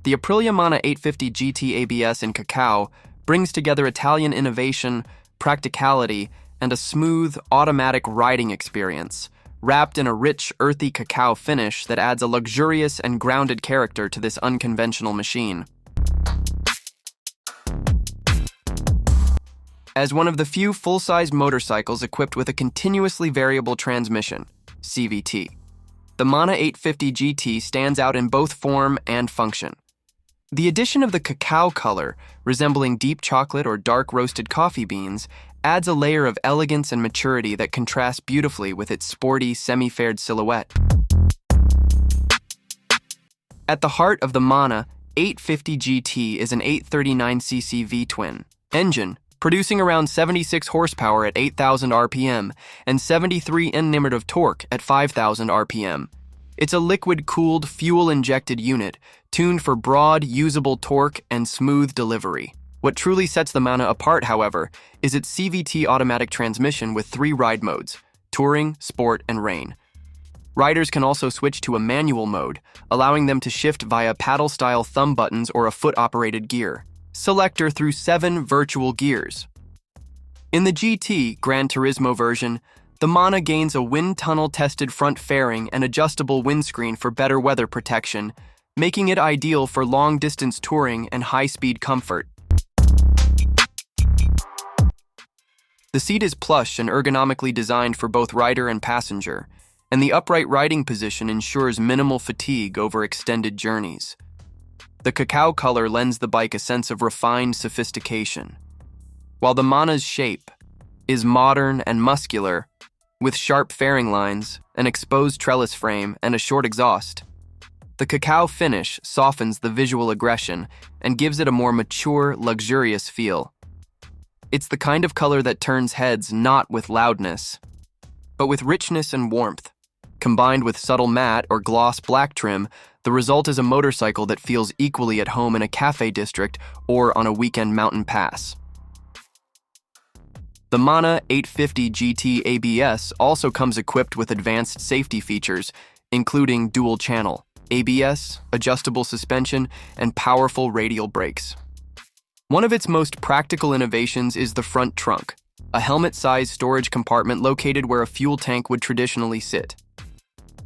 The Aprilia Mana 850 GT ABS in Cacao brings together Italian innovation, practicality, and a smooth, automatic riding experience, wrapped in a rich, earthy cacao finish that adds a luxurious and grounded character to this unconventional machine. As one of the few full-size motorcycles equipped with a continuously variable transmission, CVT, the Mana 850 GT stands out in both form and function. The addition of the cacao color, resembling deep chocolate or dark roasted coffee beans, adds a layer of elegance and maturity that contrasts beautifully with its sporty, semi-fared silhouette. At the heart of the Mana 850 GT is an 839cc V-twin engine, producing around 76 horsepower at 8,000 RPM and 73 Nm of torque at 5,000 RPM. It's a liquid-cooled, fuel-injected unit, tuned for broad, usable torque and smooth delivery. What truly sets the Mana apart, however, is its CVT automatic transmission with 3 ride modes: Touring, Sport, and Rain. Riders can also switch to a manual mode, allowing them to shift via paddle-style thumb buttons or a foot-operated gear selector through 7 virtual gears. In the GT Gran Turismo version, the Mana gains a wind tunnel-tested front fairing and adjustable windscreen for better weather protection, making it ideal for long-distance touring and high-speed comfort. The seat is plush and ergonomically designed for both rider and passenger, and the upright riding position ensures minimal fatigue over extended journeys. The cacao color lends the bike a sense of refined sophistication, while the Mana's shape is modern and muscular, with sharp fairing lines, an exposed trellis frame, and a short exhaust. The cacao finish softens the visual aggression and gives it a more mature, luxurious feel. It's the kind of color that turns heads not with loudness, but with richness and warmth. Combined with subtle matte or gloss black trim, the result is a motorcycle that feels equally at home in a Café district or on a weekend mountain pass. The Mana 850 GT ABS also comes equipped with advanced safety features, including dual-channel ABS, adjustable suspension, and powerful radial brakes. One of its most practical innovations is the front trunk, a helmet-sized storage compartment located where a fuel tank would traditionally sit.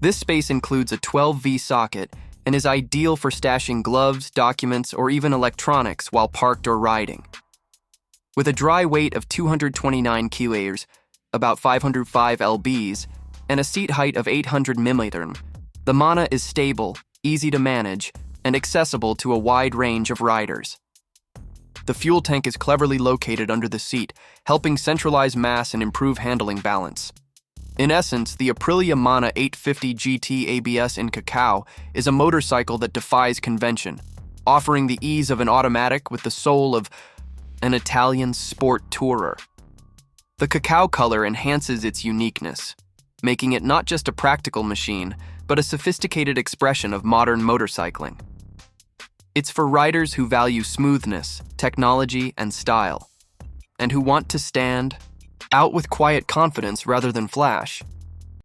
This space includes a 12V socket and is ideal for stashing gloves, documents, or even electronics while parked or riding. With a dry weight of 229 kilos, about 505 lbs, and a seat height of 800 mm, the Mana is stable, easy to manage, and accessible to a wide range of riders. The fuel tank is cleverly located under the seat, helping centralize mass and improve handling balance. In essence, the Aprilia Mana 850 GT ABS in Cacao is a motorcycle that defies convention, offering the ease of an automatic with the soul of an Italian sport tourer. The cacao color enhances its uniqueness, making it not just a practical machine, but a sophisticated expression of modern motorcycling. It's for riders who value smoothness, technology, and style, and who want to stand out with quiet confidence rather than flash.